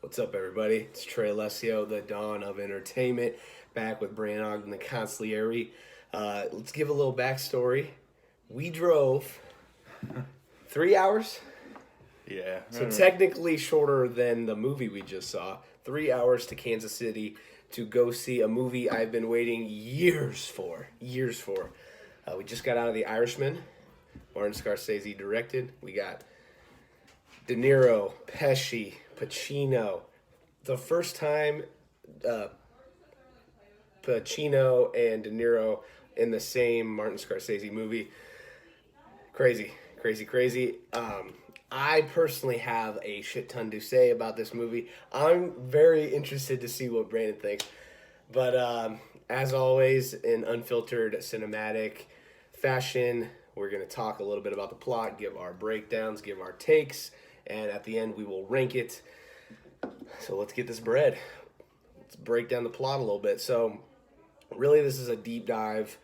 What's up, everybody? It's Trey Alessio, the Dawn of Entertainment, back with Brandon Ogden, the Consigliere. Let's give a little backstory. We drove 3 hours, Yeah. so technically shorter than the movie we just saw. 3 hours to Kansas City to go see a movie I've been waiting years for. We just got out of The Irishman. Martin Scorsese directed. We got De Niro, Pesci, Pacino. The first time Pacino and De Niro in the same Martin Scorsese movie. Crazy. I personally have a shit ton to say about this movie. I'm very interested to see what Brandon thinks. But as always, in Unfiltered Cinematic fashion, we're going to talk a little bit about the plot, give our breakdowns, give our takes, and at the end we will rank it. So let's get this bread. Let's break down the plot a little bit. So really this is a deep dive.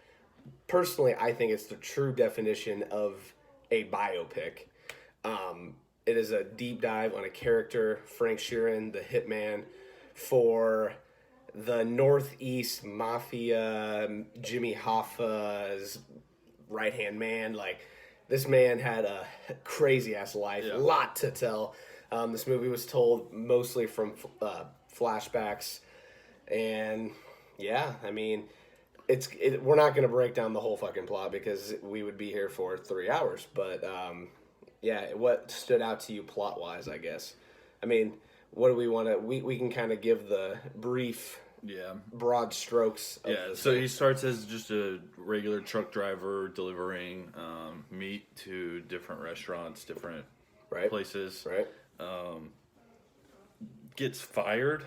Personally, I think it's the true definition of a biopic. It is a deep dive on a character, Frank Sheeran, the hitman, for the Northeast Mafia, Jimmy Hoffa's right-hand man. Like, this man had a crazy-ass life, a lot to tell. This movie was told mostly from flashbacks, and yeah, I mean, we're not going to break down the whole fucking plot because we would be here for 3 hours, but yeah, what stood out to you plot-wise, I guess? I mean, what do we want to... We can kind of give the brief... broad strokes. So he starts as just a regular truck driver delivering meat to different restaurants, different places. Right. Gets fired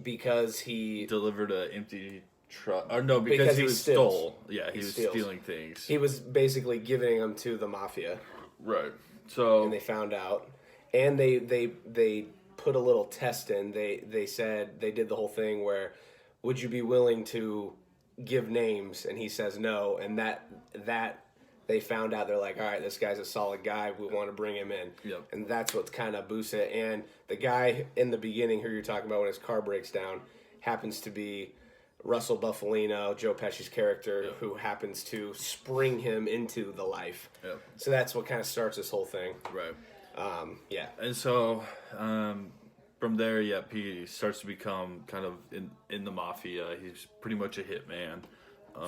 because he delivered an empty truck. Or no, because he was stole. Yeah, he was stealing things. He was basically giving them to the Mafia. Right. So and they found out, and they put a little test in. They said they did the whole thing where, would you be willing to give names? And he says no, and that they found out. They're like, all right, this guy's a solid guy. We want to bring him in. Yep. And that's what kind of boosts it. And the guy in the beginning who you're talking about when his car breaks down happens to be Russell Buffalino, Joe Pesci's character, who happens to spring him into the life. Yep. So that's what kind of starts this whole thing. Right. Yeah. And so from there, he starts to become kind of in the Mafia. He's pretty much a hitman.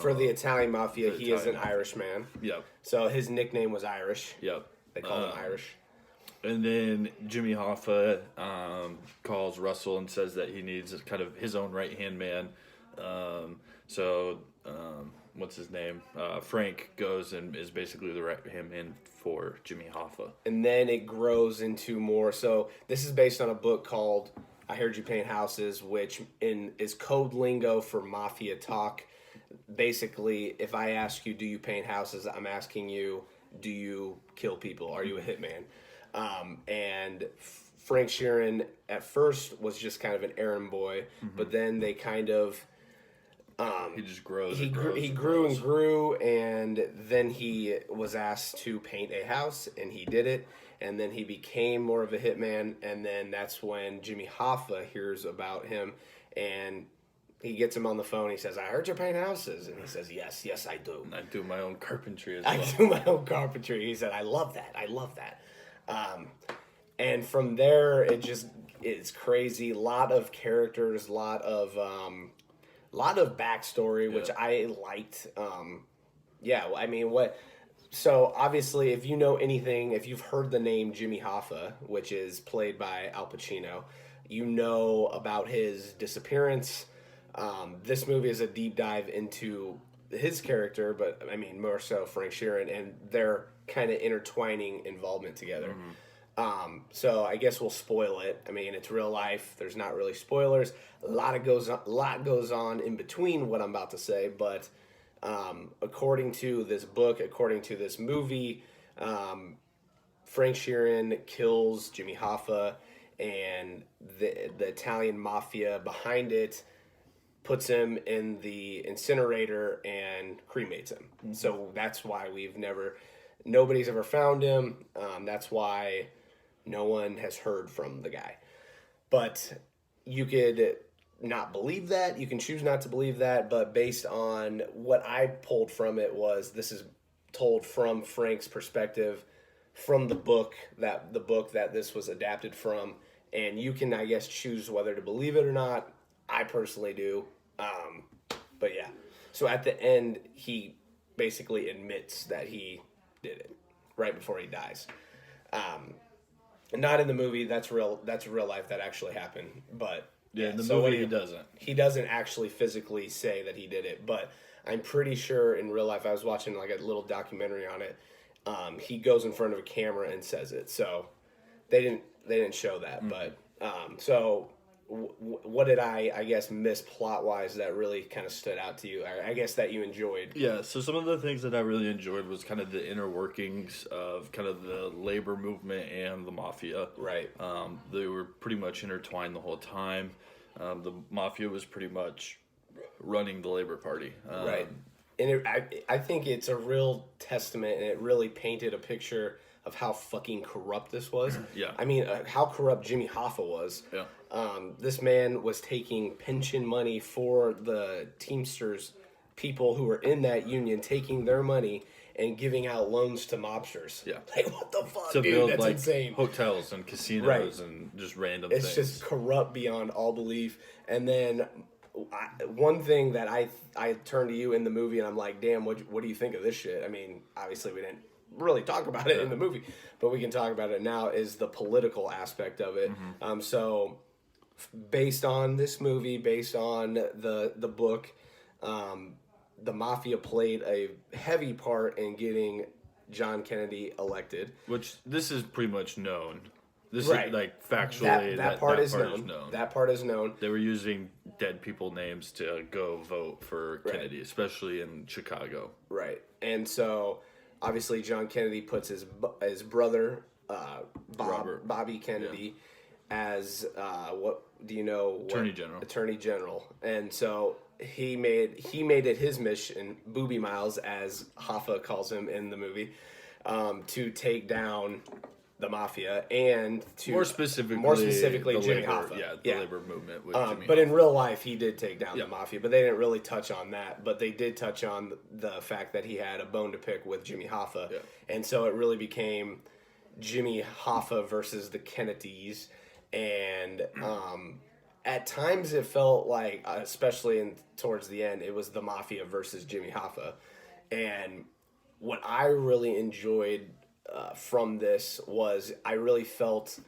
For the Italian Mafia, he is an Irishman. Yep. So his nickname was Irish. Yep. They call him Irish. And then Jimmy Hoffa calls Russell and says that he needs kind of his own right-hand man. What's his name? Frank goes and is basically the right-hand man for Jimmy Hoffa. And then it grows into more. So this is based on a book called I Heard You Paint Houses, which is code lingo for mafia talk. Basically, if I ask you, do you paint houses? I'm asking you, do you kill people? Are you a hitman? And Frank Sheeran at first was just kind of an errand boy, but then they kind of... he just grows. He grew, and then he was asked to paint a house, and he did it. And then he became more of a hitman, and then that's when Jimmy Hoffa hears about him, and he gets him on the phone. He says, "I heard you paint houses," and he says, "Yes, I do. And I do my own carpentry as well." I do my own carpentry." He said, "I love that. And from there, it's crazy. A lot of characters, a lot of backstory, which I liked. I mean, what... So, obviously, if you know anything, if you've heard the name Jimmy Hoffa, which is played by Al Pacino, you know about his disappearance. This movie is a deep dive into his character, but, I mean, more so Frank Sheeran, and their kind of intertwining involvement together. So I guess we'll spoil it. I mean, it's real life. There's not really spoilers. A lot goes on in between what I'm about to say, but according to this book, according to this movie, Frank Sheeran kills Jimmy Hoffa, and the Italian mafia behind it puts him in the incinerator and cremates him. Mm-hmm. So that's why nobody's ever found him. That's why no one has heard from the guy. But you could not believe that. You can choose not to believe that. But based on what I pulled from it was this is told from Frank's perspective, from the book that this was adapted from, and you can, I guess, choose whether to believe it or not. I personally do. But yeah. So at the end, he basically admits that he did it right before he dies. Not in the movie. That's real life. That actually happened. But yeah, in the movie he doesn't. He doesn't actually physically say that he did it. But I'm pretty sure in real life, I was watching like a little documentary on it. He goes in front of a camera and says it. So they didn't show that. But so what did I guess miss plot wise that really kind of stood out to you? I guess that you enjoyed. Yeah, so some of the things that I really enjoyed was kind of the inner workings of kind of the labor movement and the mafia. Right. They were pretty much intertwined the whole time. The mafia was pretty much running the Labor Party. Right. And I think it's a real testament, and it really painted a picture of how fucking corrupt this was. Yeah. I mean, how corrupt Jimmy Hoffa was. Yeah. This man was taking pension money for the Teamsters, people who were in that union, taking their money and giving out loans to mobsters. Yeah. Like, what the fuck, to dude? build, That's like, insane. hotels and casinos Right. and just random It's things. just corrupt beyond all belief. And then one thing that I turned to you in the movie, and I'm like, damn, what do you think of this shit? I mean, obviously we didn't really talk about it in the movie, but we can talk about it now, is the political aspect of it. So based on this movie, based on the book, the mafia played a heavy part in getting John Kennedy elected. Which, this is pretty much known. This Right. is, like, factually, that part is known. That part is known. They were using dead people names to go vote for Kennedy, especially in Chicago. Right. And so, obviously, John Kennedy puts his brother, Bobby Kennedy, as, what do you know? Attorney General. Attorney General. And so, he made it his mission, Booby Miles, as Hoffa calls him in the movie, to take down the mafia, and to more specifically Jimmy labor, Hoffa. The labor movement with Jimmy but Hoffa. in real life, he did take down the mafia, but they didn't really touch on that. But they did touch on the fact that he had a bone to pick with Jimmy Hoffa, and so it really became Jimmy Hoffa versus the Kennedys. And at times, it felt like, especially towards the end, it was the mafia versus Jimmy Hoffa. And what I really enjoyed from this was I really felt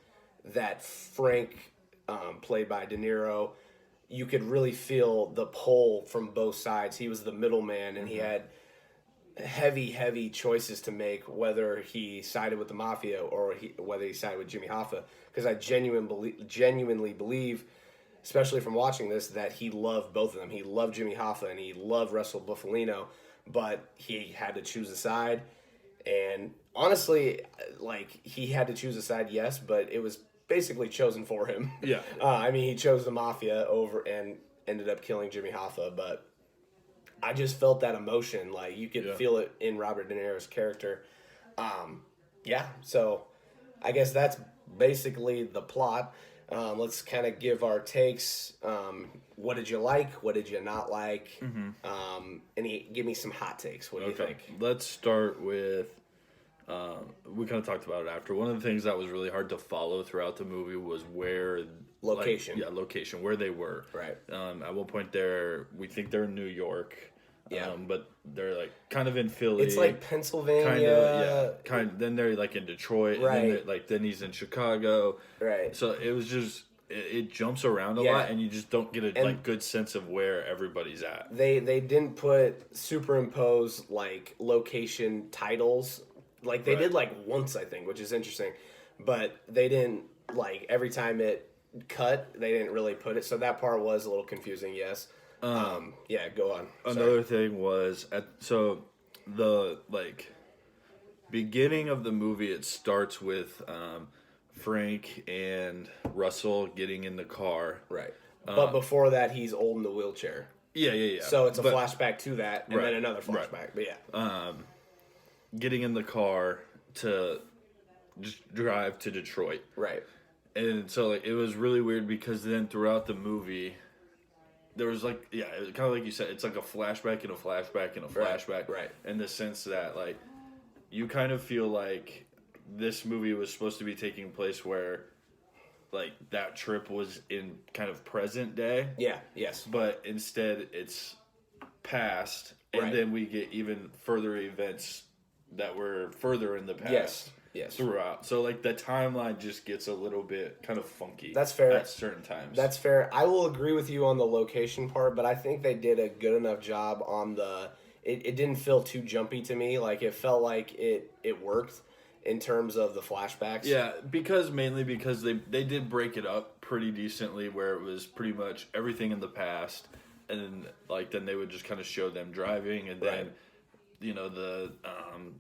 that Frank, played by De Niro, you could really feel the pull from both sides. He was the middleman, and he had heavy choices to make, whether he sided with the mafia or whether he sided with Jimmy Hoffa. Because I genuinely believe, especially from watching this, that he loved both of them. He loved Jimmy Hoffa and he loved Russell Buffalino, but he had to choose a side. And honestly, like, he had to choose a side, yes, but it was basically chosen for him. Yeah. I mean, he chose the mafia over and ended up killing Jimmy Hoffa, but I just felt that emotion. Like, you could feel it in Robert De Niro's character. So I guess that's basically the plot. Let's kind of give our takes. What did you like? What did you not like? Give me some hot takes. What do you think? Let's start with, we kind of talked about it after. One of the things that was really hard to follow throughout the movie was where... Location. Location, where they were. Right. At one point we think they're in New York. Yeah. But they're like kind of in Philly. It's like Pennsylvania. Then they're like in Detroit. Right. And then he's in Chicago. Right. So it was just... It jumps around a lot, and you just don't get a good sense of where everybody's at. They didn't superimpose like location titles, like they did like once, I think, which is interesting, but they didn't, like, every time it cut, they didn't really put it. So that part was a little confusing. Yes. Go on. Another thing was the beginning of the movie. It starts with Frank and Russell getting in the car. Right. But before that, he's old in the wheelchair. Yeah. So it's a flashback to that, and then another flashback. But yeah. Getting in the car to just drive to Detroit. Right. And so like it was really weird because then throughout the movie, there was like it was kind of like you said, it's like a flashback and a flashback and a flashback, right? In the sense that like you kind of feel like this movie was supposed to be taking place where like that trip was in kind of present day, yes, but instead it's past, and then we get even further events that were further in the past. Yes. Throughout. So, like, the timeline just gets a little bit kind of funky. That's fair. At certain times. That's fair. I will agree with you on the location part, but I think they did a good enough job on the... It didn't feel too jumpy to me. Like, it felt like it worked in terms of the flashbacks. Yeah, mainly because they did break it up pretty decently where it was pretty much everything in the past, and, like, then they would just kind of show them driving, and then... You know,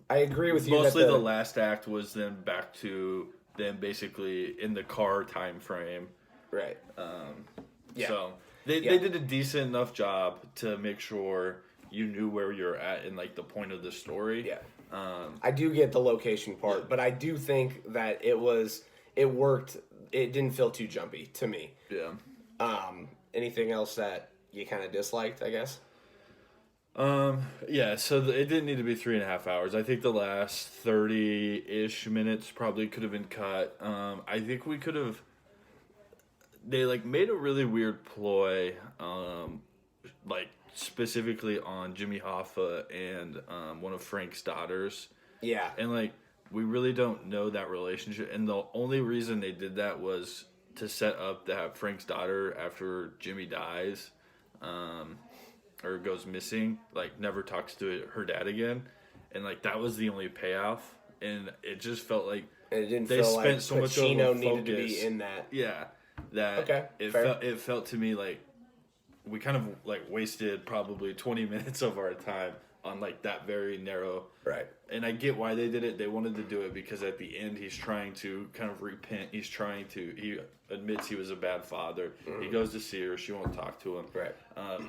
I agree with you. Mostly the last act was then back to them basically in the car time frame. Right. So they did a decent enough job to make sure you knew where you're at in like the point of the story. Yeah. I do get the location part, but I do think that it worked. It didn't feel too jumpy to me. Yeah. Anything else that you kind of disliked, I guess? So it didn't need to be 3.5 hours. I think the last 30-ish minutes probably could have been cut. I think we could have... They, like, made a really weird ploy, like, specifically on Jimmy Hoffa and, one of Frank's daughters. Yeah. And, like, we really don't know that relationship. And the only reason they did that was to set up that Frank's daughter, after Jimmy dies, or goes missing, like never talks to her dad again, and like that was the only payoff, and it just felt like it didn't they feel spent like so much Pacino of a needed focus. To be in that. Yeah, that okay, it felt to me like we kind of like wasted probably 20 minutes of our time on like that very narrow. Right. And I get why they did it. They wanted to do it because at the end he's trying to kind of repent. He admits he was a bad father. Mm-hmm. He goes to see her. She won't talk to him. Right.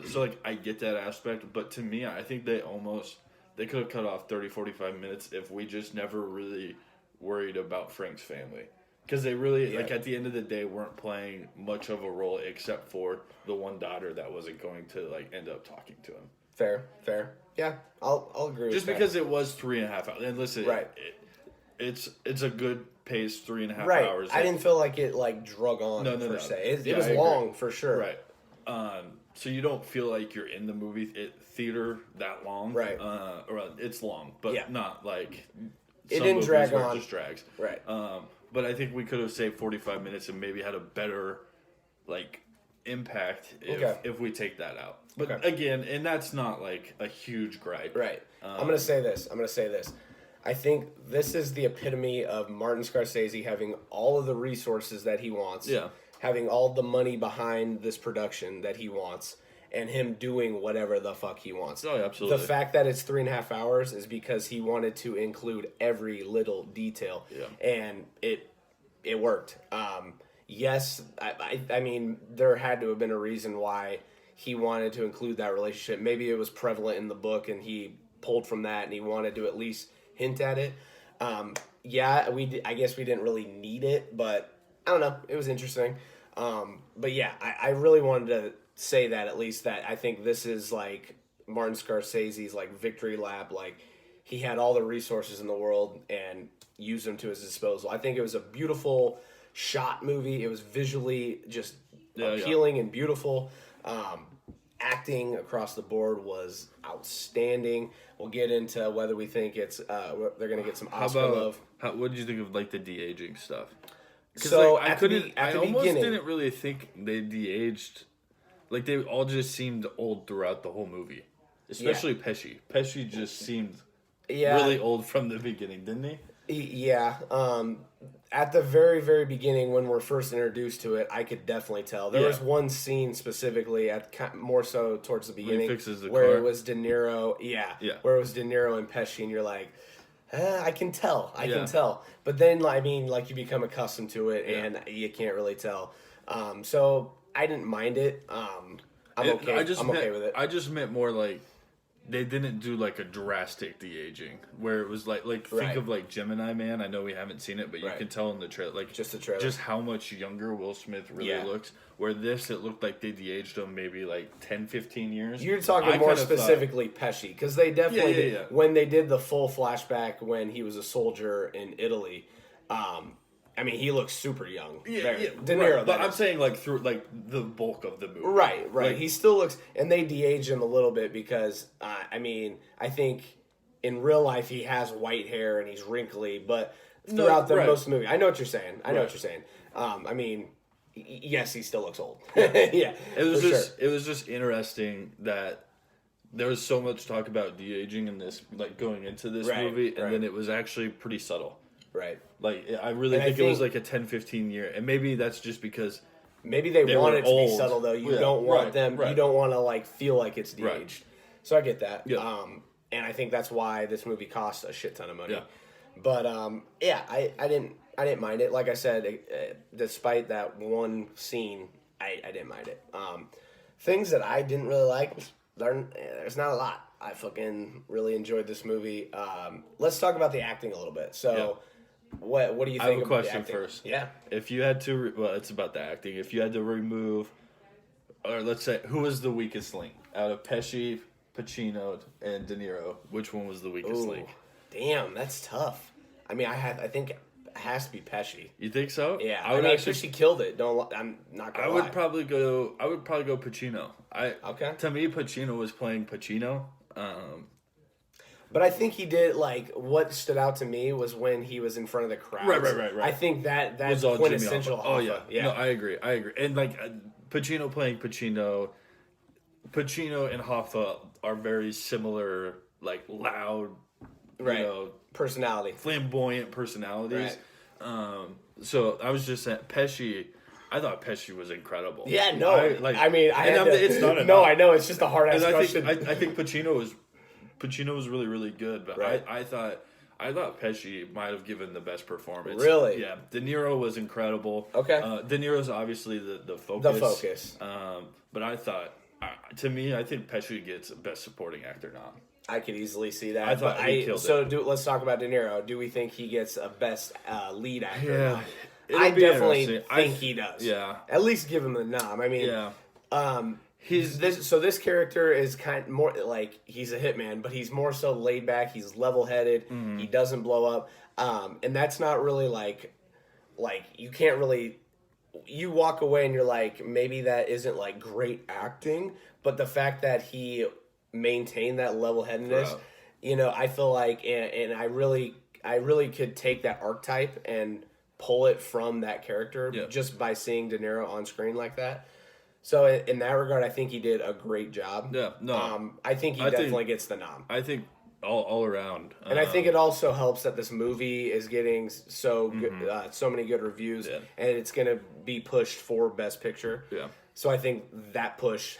So like I get that aspect, but to me I think they could have cut off 30, 45 minutes if we just never really worried about Frank's family. Because they really, like, at the end of the day, weren't playing much of a role except for the one daughter that wasn't going to, like, end up talking to him. Fair. Yeah, I'll agree with that. Just because it was 3.5 hours. And listen, right. It's a good pace, 3.5 hours. I didn't feel like it, like, drug on, per se. It was long, for sure. Right. So you don't feel like you're in the movie theater that long. Right. Or it's long, but not, like... It didn't drag on. It just drags. Right. But I think we could have saved 45 minutes and maybe had a better, like, impact if we take that out. But again, and that's not like a huge gripe. Right. I'm gonna say this. I think this is the epitome of Martin Scorsese having all of the resources that he wants. Yeah. Having all the money behind this production that he wants. And him doing whatever the fuck he wants. Oh, absolutely. The fact that it's 3.5 hours is because he wanted to include every little detail. Yeah. And it worked. Yes, I mean, there had to have been a reason why he wanted to include that relationship. Maybe it was prevalent in the book and he pulled from that and he wanted to at least hint at it. I guess we didn't really need it, but I don't know. It was interesting. But yeah, I really wanted to say that at least, that I think this is like Martin Scorsese's like victory lap. Like, he had all the resources in the world and used them to his disposal. I think it was a beautiful shot movie. It was visually just appealing and beautiful. Acting across the board was outstanding. We'll get into whether we think it's they're going to get some Oscar love. What did you think of like the de-aging stuff? So like, I almost beginning, didn't really think they de-aged. Like, they all just seemed old throughout the whole movie. Especially Pesci. Pesci just seemed really old from the beginning, didn't he? Yeah. At the very, very beginning, when we're first introduced to it, I could definitely tell. There was one scene specifically, more so towards the beginning, when he fixes the where car. It was De Niro. Yeah. Where it was De Niro and Pesci, and you're like, I can tell. I can tell. But then, I mean, like, you become accustomed to it, and you can't really tell. So I didn't mind it. I'm okay with it. I just meant more like they didn't do like a drastic de-aging where it was like think of like Gemini Man. I know we haven't seen it, but you can tell in the trailer, like just the trailer, just how much younger Will Smith really looks. Where this, it looked like they de-aged him maybe like 10, 15 years. You're talking more specifically Pesci, because they definitely did, when they did the full flashback when he was a soldier in Italy. I mean, he looks super young. De Niro, but I'm saying like through like the bulk of the movie. Right. Like, he still looks, and they de-aged him a little bit because, I mean, I think in real life he has white hair and he's wrinkly, but throughout most of the movie, I know what you're saying. I mean, yes, he still looks old. It was just interesting that there was so much talk about de-aging in this, like going into this movie, and then it was actually pretty subtle. Right. Like, I really think it was like a 10, 15 year. And maybe that's just because... Maybe they want it to be subtle, though. You don't want them... You don't want to, like, feel like it's de-aged. Right. So I get that. Yeah. And I think that's why this movie cost a shit ton of money. Yeah. But, I didn't mind it. Like I said, despite that one scene, I didn't mind it. Things that I didn't really like, there's not a lot. I fucking really enjoyed this movie. Let's talk about the acting a little bit. So... Yeah. What do you think? I have a question first. Yeah. If you had to, well, it's about the acting. If you had to remove, or let's say, who was the weakest link out of Pesci, Pacino, and De Niro? Which one was the weakest link? Damn, that's tough. I mean, I think it has to be Pesci. You think so? Yeah. I mean, Pesci killed it. I'm not gonna lie. I would probably go Pacino. To me, Pacino was playing Pacino. But I think he did, like, what stood out to me was when he was in front of the crowd. Right. I think that's quintessential Hoffa. Oh, yeah. No, I agree. And, like, Pacino playing Pacino and Hoffa are very similar, like, loud, you know, personality. Flamboyant personalities. Right. So I was just saying, Pesci... I thought Pesci was incredible. Yeah, no. It's not enough. No, I know. It's just a hard-ass question. I think Pacino was really, really good, but I thought Pesci might have given the best performance. Really? Yeah. De Niro was incredible. Okay. De Niro's obviously the focus. The focus. But I thought, to me, I think Pesci gets Best Supporting Actor nom. I could easily see that. I thought he killed it. Let's talk about De Niro. Do we think he gets a Best Lead Actor? Yeah. I definitely think he does. Yeah. At least give him the nom. I mean, this character is kind of more like he's a hitman, but he's more so laid back. He's level headed. Mm-hmm. He doesn't blow up, and that's not really like you can't really. You walk away and you're like, maybe that isn't like great acting, but the fact that he maintained that level headedness, I feel like, and I really could take that archetype and pull it from that character just by seeing De Niro on screen like that. So in that regard, I think he did a great job. Yeah, no. I think he definitely gets the nom. I think all around. And I think it also helps that this movie is getting so good, so many good reviews, and it's going to be pushed for Best Picture. Yeah. So I think that push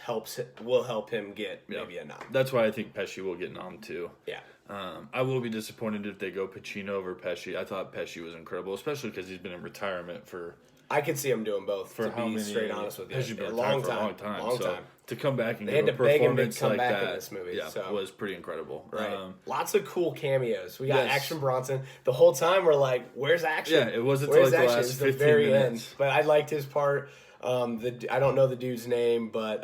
will help him get maybe a nom. That's why I think Pesci will get nom too. Yeah. I will be disappointed if they go Pacino over Pesci. I thought Pesci was incredible, especially because he's been in retirement for... I could see him doing both, to be straight honest with you. Pesci's been retired for a long time. So to come back and give a performance like that in this movie, was pretty incredible. Right. Lots of cool cameos. We got Action Bronson. The whole time we're like, where's Action? Yeah, it wasn't until like the last 15 very minutes. End. But I liked his part. I don't know the dude's name, but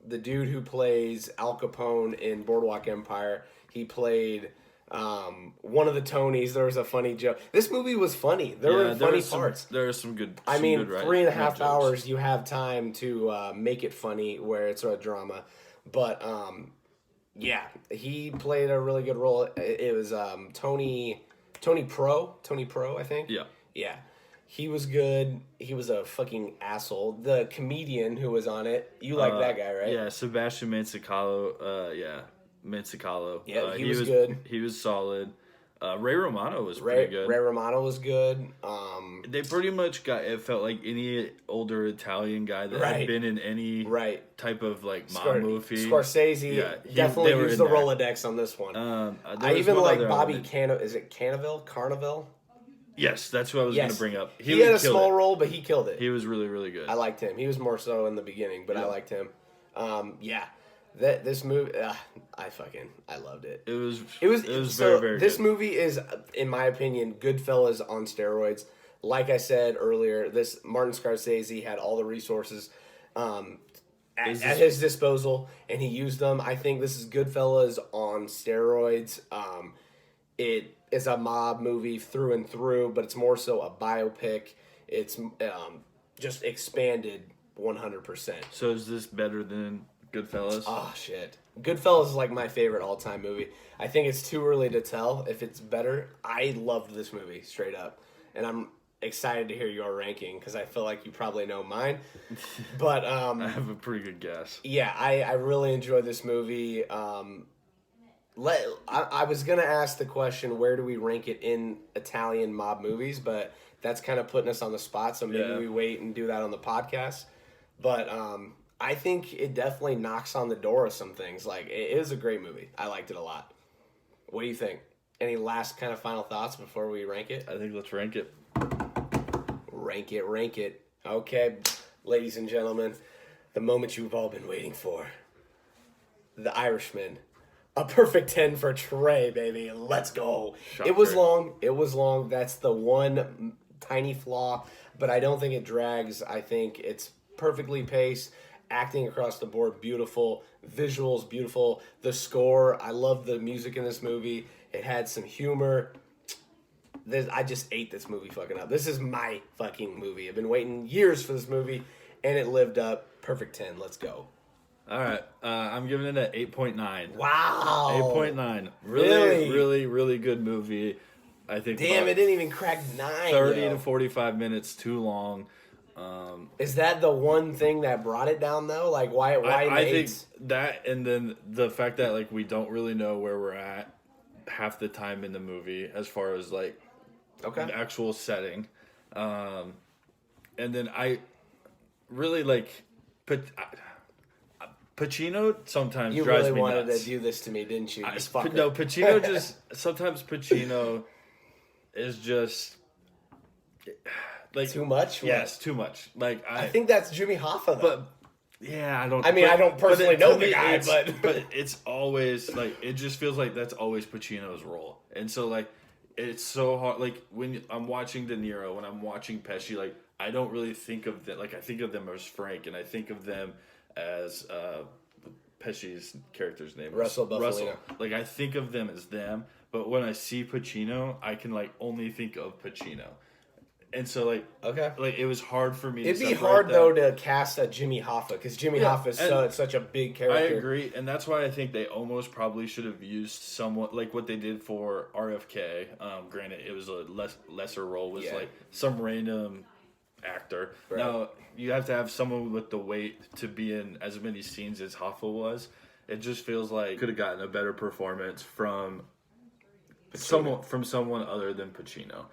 the dude who plays Al Capone in Boardwalk Empire, he played one of the Tonys. There was a funny joke. This movie was funny. There were funny parts. There are some good. I mean, 3.5 hours. You have time to make it funny, where it's a drama. But he played a really good role. It was Tony Pro, I think. Yeah. He was good. He was a fucking asshole. The comedian who was on it, you like that guy, right? Yeah, Sebastian Maniscalco. Maniscalco. Yeah, he was good. He was solid. Ray Romano was pretty good. Ray Romano was good. They pretty much it felt like any older Italian guy that had been in any type of like mob movie. Scorsese definitely used the Rolodex on this one. I even like Bobby Is it Carnevale? Yes, that's what I was going to bring up. He had a small role, but he killed it. He was really, really good. I liked him. He was more so in the beginning, but I liked him. This movie, I loved it. It was So very, very this good. movie is, in my opinion, Goodfellas on steroids. Like I said earlier, this Martin Scorsese had all the resources at his disposal, and he used them. I think this is Goodfellas on steroids. It is a mob movie through and through, but it's more so a biopic. It's just expanded 100%. So is this better than Goodfellas? Oh, shit. Goodfellas is like my favorite all-time movie. I think it's too early to tell if it's better. I loved this movie, straight up. And I'm excited to hear your ranking, because I feel like you probably know mine. But I have a pretty good guess. yeah, I really enjoyed this movie. I was going to ask the question, where do we rank it in Italian mob movies? But that's kind of putting us on the spot, so maybe we wait and do that on the podcast. But I think it definitely knocks on the door of some things. Like, it is a great movie. I liked it a lot. What do you think? Any last kind of final thoughts before we rank it? I think let's rank it. Rank it. Okay, ladies and gentlemen, the moment you've all been waiting for. The Irishman. A perfect 10 for Trey, baby. Let's go. Shocker. It was long. That's the one tiny flaw, but I don't think it drags. I think it's perfectly paced. Acting across the board, beautiful. Visuals, beautiful. The score, I love the music in this movie. It had some humor. I just ate this movie fucking up. This is my fucking movie. I've been waiting years for this movie, and it lived up. Perfect 10. Let's go. All right, I'm giving it an 8.9. Wow. 8.9. Really? Really good movie. I think. Damn, it didn't even crack 9. 30 yo. to 45 minutes too long. Is that the one thing that brought it down, though? Like, why I think eights? that, and then the fact that like we don't really know where we're at half the time in the movie as far as like the actual setting, and then I really like Pacino sometimes You drives really me wanted nuts. to do this to me, didn't you? Pacino just sometimes Pacino is just like Too much? Yes, too much. Like I think that's Jimmy Hoffa, though. but yeah, I don't. I mean, I don't personally know the guy, but but it's always like it just feels like that's always Pacino's role, and so like it's so hard. Like when I'm watching De Niro, when I'm watching Pesci, like I don't really think of that. Like I think of them as Frank, and I think of them as Pesci's character's name, Russell Buffalino. Russell. Like I think of them as them, but when I see Pacino, I can like only think of Pacino. And so, like, like it was hard for me. It'd to be hard though to cast a Jimmy Hoffa, because Jimmy Hoffa is such a big character. I agree, and that's why I think they almost probably should have used someone like what they did for RFK. Granted, it was a lesser role, was like some random actor. Right. Now you have to have someone with the weight to be in as many scenes as Hoffa was. It just feels like could have gotten a better performance from someone other than Pacino.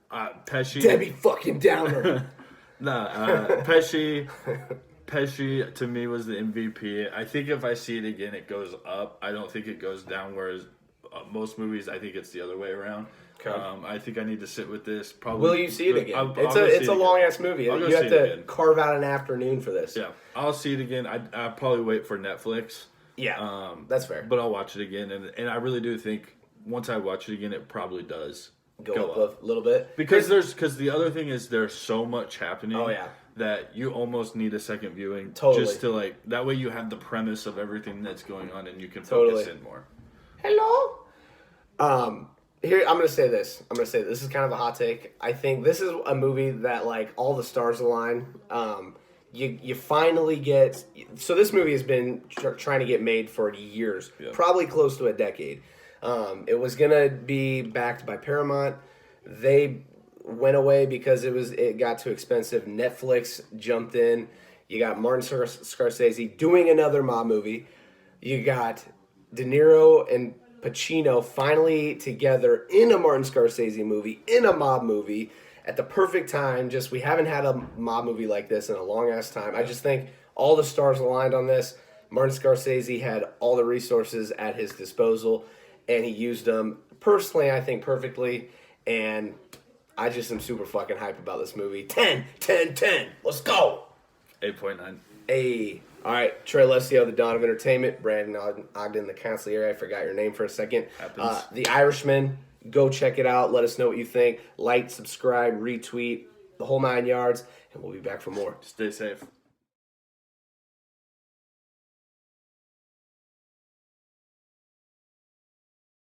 Pesci, Debbie fucking Downer. Pesci to me was the MVP. I think if I see it again, it goes up. I don't think it goes down. Whereas most movies, I think it's the other way around. Okay. I think I need to sit with this. Probably. Will you see it again? It's a long ass movie. You have to carve out an afternoon for this. Yeah, I'll see it again. I'll probably wait for Netflix. Yeah, that's fair. But I'll watch it again, and I really do think once I watch it again, it probably does. Go up a little bit, because the other thing is there's so much happening that you almost need a second viewing just to like that way you have the premise of everything that's going on and you can focus in more. Hello. Here I'm gonna say this. This is kind of a hot take. I think this is a movie that like all the stars align. You finally get this movie has been trying to get made for years, probably close to a decade. It was gonna be backed by Paramount. They went away because it got too expensive. Netflix jumped in. You got Martin Scorsese doing another mob movie. You got De Niro and Pacino finally together in a Martin Scorsese movie, in a mob movie, at the perfect time. Just we haven't had a mob movie like this in a long ass time. I just think all the stars aligned on this. Martin Scorsese had all the resources at his disposal, and he used them personally, I think, perfectly. And I just am super fucking hype about this movie. 10. Let's go. 8.9. Hey. All right, Trey Lesio, the Dawn of Entertainment. Brandon Ogden, the Consigliere. I forgot your name for a second. Happens. The Irishman. Go check it out. Let us know what you think. Like, subscribe, retweet, the whole 9 yards, and we'll be back for more. Stay safe.